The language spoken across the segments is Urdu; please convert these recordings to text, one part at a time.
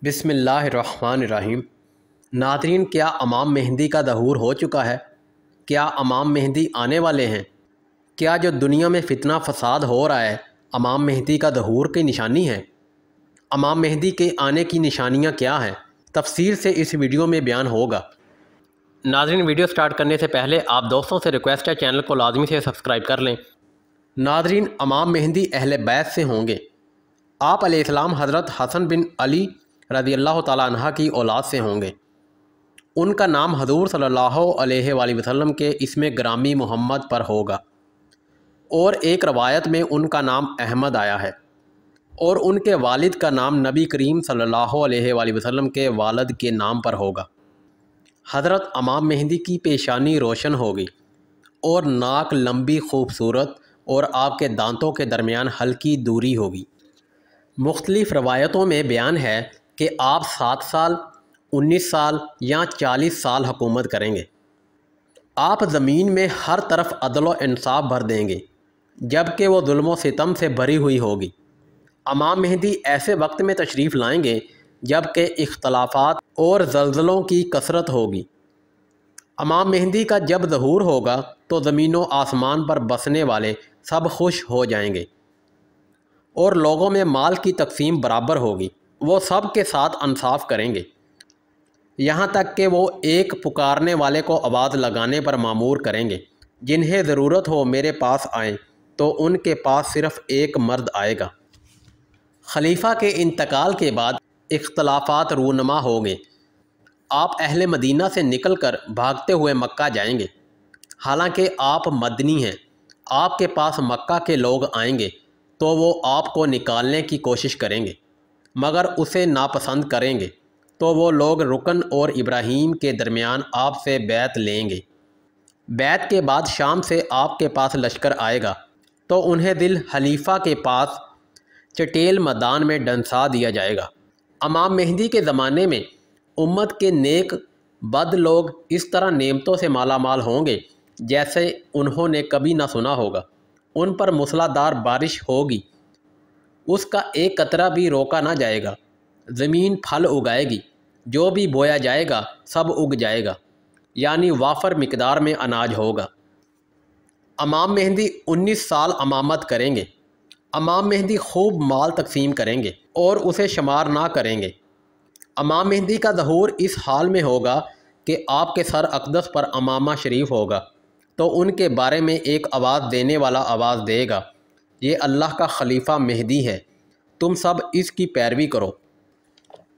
بسم اللہ الرحمن الرحیم۔ ناظرین، کیا امام مہدی کا ظہور ہو چکا ہے؟ کیا امام مہدی آنے والے ہیں؟ کیا جو دنیا میں فتنہ فساد ہو رہا ہے امام مہدی کا ظہور کی نشانی ہے؟ امام مہدی کے آنے کی نشانیاں کیا ہیں؟ تفصیل سے اس ویڈیو میں بیان ہوگا۔ ناظرین، ویڈیو سٹارٹ کرنے سے پہلے آپ دوستوں سے ریکویسٹ ہے چینل کو لازمی سے سبسکرائب کر لیں۔ ناظرین، امام مہدی اہل بیت سے ہوں گے۔ آپ علیہ السلام حضرت حسن بن علی رضی اللہ تعالیٰ عنہ کی اولاد سے ہوں گے۔ ان کا نام حضور صلی اللہ علیہ وآلہ وسلم کے اسم گرامی محمد پر ہوگا، اور ایک روایت میں ان کا نام احمد آیا ہے، اور ان کے والد کا نام نبی کریم صلی اللہ علیہ وآلہ وسلم کے والد کے نام پر ہوگا۔ حضرت امام مہدی کی پیشانی روشن ہوگی اور ناک لمبی خوبصورت، اور آپ کے دانتوں کے درمیان ہلکی دوری ہوگی۔ مختلف روایتوں میں بیان ہے کہ آپ 7 سال، 19 سال یا 40 سال حکومت کریں گے۔ آپ زمین میں ہر طرف عدل و انصاف بھر دیں گے، جبکہ وہ ظلم و ستم سے بھری ہوئی ہوگی۔ امام مہدی ایسے وقت میں تشریف لائیں گے جبکہ اختلافات اور زلزلوں کی کثرت ہوگی۔ امام مہدی کا جب ظہور ہوگا تو زمین و آسمان پر بسنے والے سب خوش ہو جائیں گے، اور لوگوں میں مال کی تقسیم برابر ہوگی۔ وہ سب کے ساتھ انصاف کریں گے، یہاں تک کہ وہ ایک پکارنے والے کو آواز لگانے پر مامور کریں گے، جنہیں ضرورت ہو میرے پاس آئیں، تو ان کے پاس صرف ایک مرد آئے گا۔ خلیفہ کے انتقال کے بعد اختلافات رونما ہوں گے۔ آپ اہل مدینہ سے نکل کر بھاگتے ہوئے مکہ جائیں گے، حالانکہ آپ مدنی ہیں۔ آپ کے پاس مکہ کے لوگ آئیں گے تو وہ آپ کو نکالنے کی کوشش کریں گے، مگر اسے ناپسند کریں گے، تو وہ لوگ رکن اور ابراہیم کے درمیان آپ سے بیعت لیں گے۔ بیعت کے بعد شام سے آپ کے پاس لشکر آئے گا، تو انہیں ذی الحلیفہ کے پاس چٹیل میدان میں ڈنسا دیا جائے گا۔ امام مہدی کے زمانے میں امت کے نیک بد لوگ اس طرح نعمتوں سے مالا مال ہوں گے جیسے انہوں نے کبھی نہ سنا ہوگا۔ ان پر موسلا دھار بارش ہوگی، اس کا ایک قطرہ بھی روکا نہ جائے گا۔ زمین پھل اگائے گی، جو بھی بویا جائے گا سب اگ جائے گا، یعنی وافر مقدار میں اناج ہوگا۔ امام مہدی 19 سال امامت کریں گے۔ امام مہدی خوب مال تقسیم کریں گے اور اسے شمار نہ کریں گے۔ امام مہدی کا ظہور اس حال میں ہوگا کہ آپ کے سر اقدس پر امامہ شریف ہوگا، تو ان کے بارے میں ایک آواز دینے والا آواز دے گا، یہ اللہ کا خلیفہ مہدی ہے، تم سب اس کی پیروی کرو۔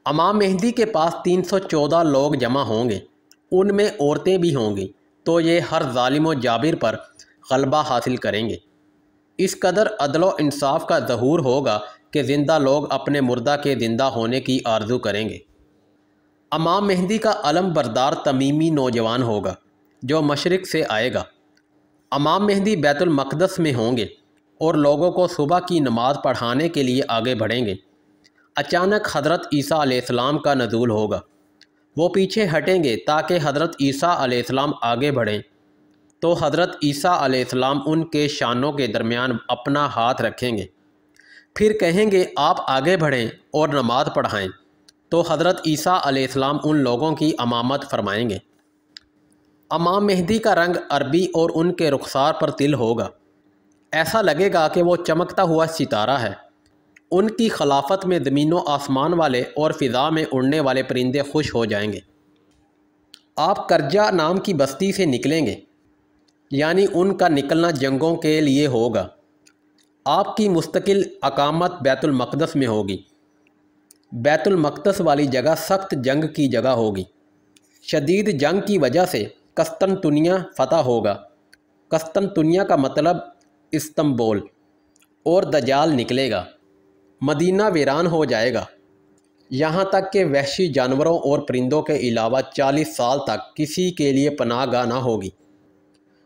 امام مہدی کے پاس 314 لوگ جمع ہوں گے، ان میں عورتیں بھی ہوں گی، تو یہ ہر ظالم و جابر پر غلبہ حاصل کریں گے۔ اس قدر عدل و انصاف کا ظہور ہوگا کہ زندہ لوگ اپنے مردہ کے زندہ ہونے کی آرزو کریں گے۔ امام مہدی کا علم بردار تمیمی نوجوان ہوگا جو مشرق سے آئے گا۔ امام مہدی بیت المقدس میں ہوں گے اور لوگوں کو صبح کی نماز پڑھانے کے لیے آگے بڑھیں گے۔ اچانک حضرت عیسیٰ علیہ السلام کا نزول ہوگا، وہ پیچھے ہٹیں گے تاکہ حضرت عیسیٰ علیہ السلام آگے بڑھیں، تو حضرت عیسیٰ علیہ السلام ان کے شانوں کے درمیان اپنا ہاتھ رکھیں گے، پھر کہیں گے آپ آگے بڑھیں اور نماز پڑھائیں، تو حضرت عیسیٰ علیہ السلام ان لوگوں کی امامت فرمائیں گے۔ امام مہدی کا رنگ عربی اور ان کے رخسار پر تل ہوگا، ایسا لگے گا کہ وہ چمکتا ہوا ستارہ ہے۔ ان کی خلافت میں زمین و آسمان والے اور فضا میں اڑنے والے پرندے خوش ہو جائیں گے۔ آپ کرجا نام کی بستی سے نکلیں گے، یعنی ان کا نکلنا جنگوں کے لیے ہوگا۔ آپ کی مستقل اقامت بیت المقدس میں ہوگی۔ بیت المقدس والی جگہ سخت جنگ کی جگہ ہوگی۔ شدید جنگ کی وجہ سے قسطنطنیہ فتح ہوگا۔ قسطنطنیہ کا مطلب استنبول، اور دجال نکلے گا۔ مدینہ ویران ہو جائے گا، یہاں تک کہ وحشی جانوروں اور پرندوں کے علاوہ 40 سال تک کسی کے لیے پناہ گاہ نہ ہوگی۔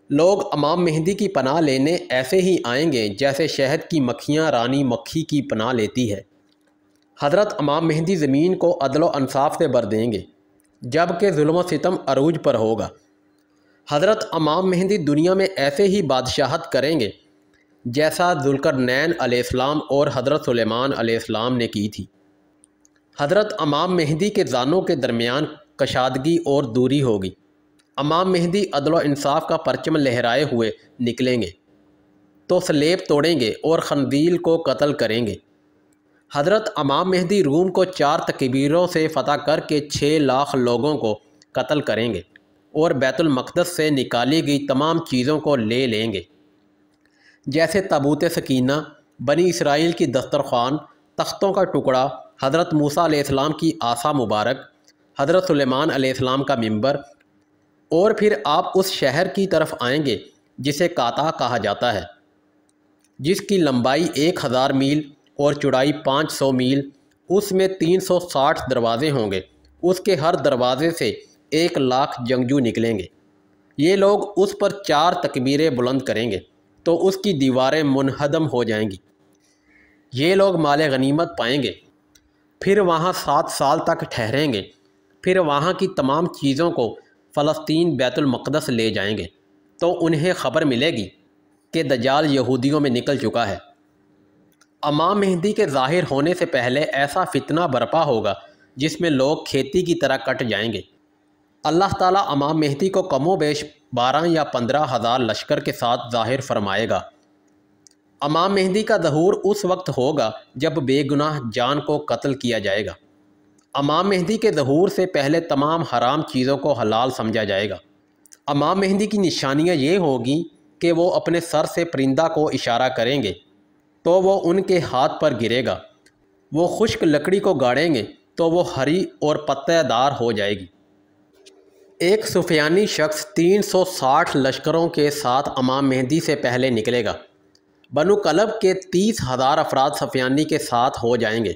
لوگ امام مہدی کی پناہ لینے ایسے ہی آئیں گے جیسے شہد کی مکھیاں رانی مکھی کی پناہ لیتی ہے۔ حضرت امام مہدی زمین کو عدل و انصاف سے بھر دیں گے، جبکہ ظلم و ستم عروج پر ہوگا۔ حضرت امام مہدی دنیا میں ایسے ہی بادشاہت کریں گے جیسا ذوالقرنین علیہ السلام اور حضرت سلیمان علیہ السلام نے کی تھی۔ حضرت امام مہدی کے زانوں کے درمیان کشادگی اور دوری ہوگی۔ امام مہدی عدل و انصاف کا پرچم لہرائے ہوئے نکلیں گے تو سلیب توڑیں گے اور خنزیر کو قتل کریں گے۔ حضرت امام مہدی روم کو 4 تکبیروں سے فتح کر کے 6 لاکھ لوگوں کو قتل کریں گے اور بیت المقدس سے نکالی گئی تمام چیزوں کو لے لیں گے، جیسے تابوت سکینہ، بنی اسرائیل کی دسترخوان، تختوں کا ٹکڑا، حضرت موسیٰ علیہ السلام کی عصا مبارک، حضرت سلیمان علیہ السلام کا منبر۔ اور پھر آپ اس شہر کی طرف آئیں گے جسے کاتا کہا جاتا ہے، جس کی لمبائی 1000 میل اور چوڑائی 500 میل، اس میں 360 دروازے ہوں گے، اس کے ہر دروازے سے 1 لاکھ جنگجو نکلیں گے۔ یہ لوگ اس پر 4 تکبیریں بلند کریں گے تو اس کی دیواریں منہدم ہو جائیں گی۔ یہ لوگ مال غنیمت پائیں گے، پھر وہاں 7 سال تک ٹھہریں گے، پھر وہاں کی تمام چیزوں کو فلسطین بیت المقدس لے جائیں گے تو انہیں خبر ملے گی کہ دجال یہودیوں میں نکل چکا ہے۔ امام مہدی کے ظاہر ہونے سے پہلے ایسا فتنہ برپا ہوگا جس میں لوگ کھیتی کی طرح کٹ جائیں گے۔ اللہ تعالیٰ امام مہدی کو کم و بیش 12 یا 15 ہزار لشکر کے ساتھ ظاہر فرمائے گا۔ امام مہدی کا ظہور اس وقت ہوگا جب بے گناہ جان کو قتل کیا جائے گا۔ امام مہدی کے ظہور سے پہلے تمام حرام چیزوں کو حلال سمجھا جائے گا۔ امام مہدی کی نشانیاں یہ ہوگی کہ وہ اپنے سر سے پرندہ کو اشارہ کریں گے تو وہ ان کے ہاتھ پر گرے گا، وہ خشک لکڑی کو گاڑیں گے تو وہ ہری اور پتہ دار ہو جائے گی۔ ایک سفیانی شخص 360 لشکروں کے ساتھ امام مہدی سے پہلے نکلے گا۔ بنو کلب کے 30,000 افراد سفیانی کے ساتھ ہو جائیں گے۔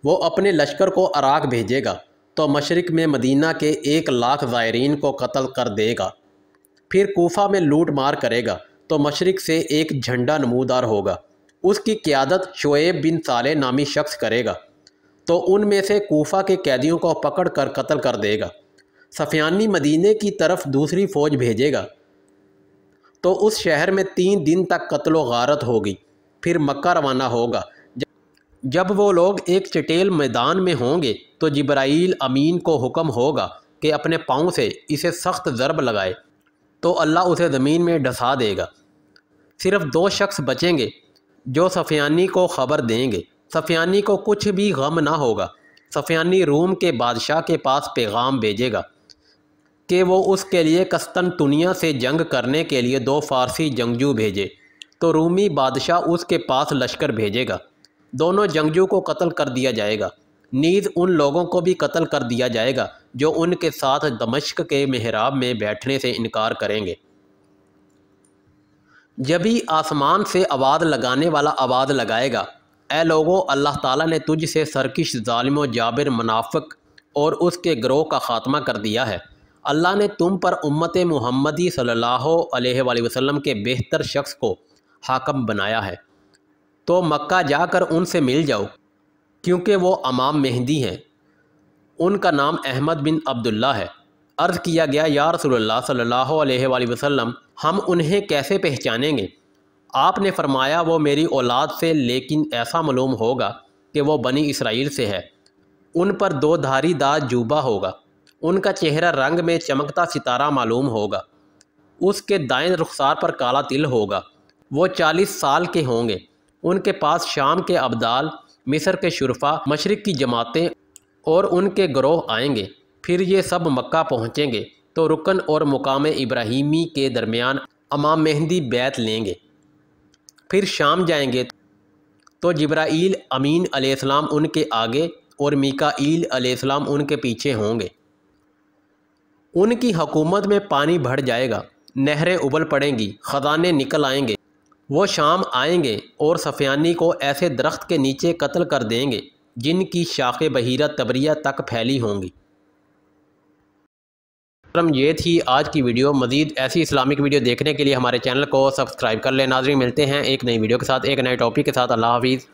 وہ اپنے لشکر کو عراق بھیجے گا تو مشرق میں مدینہ کے 1 لاکھ زائرین کو قتل کر دے گا۔ پھر کوفہ میں لوٹ مار کرے گا تو مشرق سے ایک جھنڈا نمودار ہوگا، اس کی قیادت شعیب بن صالح نامی شخص کرے گا تو ان میں سے کوفہ کے قیدیوں کو پکڑ کر قتل کر دے گا۔ سفیانی مدینے کی طرف دوسری فوج بھیجے گا تو اس شہر میں 3 دن تک قتل و غارت ہوگی، پھر مکہ روانہ ہوگا۔ جب وہ لوگ ایک چٹیل میدان میں ہوں گے تو جبرائیل امین کو حکم ہوگا کہ اپنے پاؤں سے اسے سخت ضرب لگائے تو اللہ اسے زمین میں ڈھسا دے گا۔ صرف 2 شخص بچیں گے جو سفیانی کو خبر دیں گے۔ سفیانی کو کچھ بھی غم نہ ہوگا۔ سفیانی روم کے بادشاہ کے پاس پیغام بھیجے گا کہ وہ اس کے لیے قسطنطنیہ سے جنگ کرنے کے لیے 2 فارسی جنگجو بھیجے تو رومی بادشاہ اس کے پاس لشکر بھیجے گا۔ دونوں جنگجو کو قتل کر دیا جائے گا، نیز ان لوگوں کو بھی قتل کر دیا جائے گا جو ان کے ساتھ دمشق کے محراب میں بیٹھنے سے انکار کریں گے۔ جبھی آسمان سے آواز لگانے والا آواز لگائے گا، اے لوگو، اللہ تعالیٰ نے تجھ سے سرکش، ظالم و جابر منافق اور اس کے گروہ کا خاتمہ کر دیا ہے۔ اللہ نے تم پر امت محمدی صلی اللہ علیہ وآلہ وسلم کے بہتر شخص کو حاکم بنایا ہے، تو مکہ جا کر ان سے مل جاؤ، کیونکہ وہ امام مہدی ہیں۔ ان کا نام احمد بن عبداللہ ہے۔ عرض کیا گیا، یا رسول اللہ صلی اللہ علیہ وآلہ وسلم، ہم انہیں کیسے پہچانیں گے؟ آپ نے فرمایا، وہ میری اولاد سے، لیکن ایسا معلوم ہوگا کہ وہ بنی اسرائیل سے ہے۔ ان پر 2 دھاری دار جوبہ ہوگا، ان کا چہرہ رنگ میں چمکتا ستارہ معلوم ہوگا، اس کے دائیں رخسار پر کالا تل ہوگا۔ وہ 40 سال کے ہوں گے۔ ان کے پاس شام کے ابدال، مصر کے شرفا، مشرق کی جماعتیں اور ان کے گروہ آئیں گے۔ پھر یہ سب مکہ پہنچیں گے تو رکن اور مقام ابراہیمی کے درمیان امام مہدی بیعت لیں گے۔ پھر شام جائیں گے تو جبرائیل امین علیہ السلام ان کے آگے اور میکائیل علیہ السلام ان کے پیچھے ہوں گے۔ ان کی حکومت میں پانی بڑھ جائے گا، نہریں ابل پڑیں گی، خزانے نکل آئیں گے۔ وہ شام آئیں گے اور سفیانی کو ایسے درخت کے نیچے قتل کر دیں گے جن کی شاخیں بحیرہ تبریہ تک پھیلی ہوں گی۔ یہ تھی آج کی ویڈیو۔ مزید ایسی اسلامک ویڈیو دیکھنے کے لیے ہمارے چینل کو سبسکرائب کر لیں۔ ناظرین، ملتے ہیں ایک نئی ویڈیو کے ساتھ، ایک نئے ٹاپک کے ساتھ۔ اللہ حافظ۔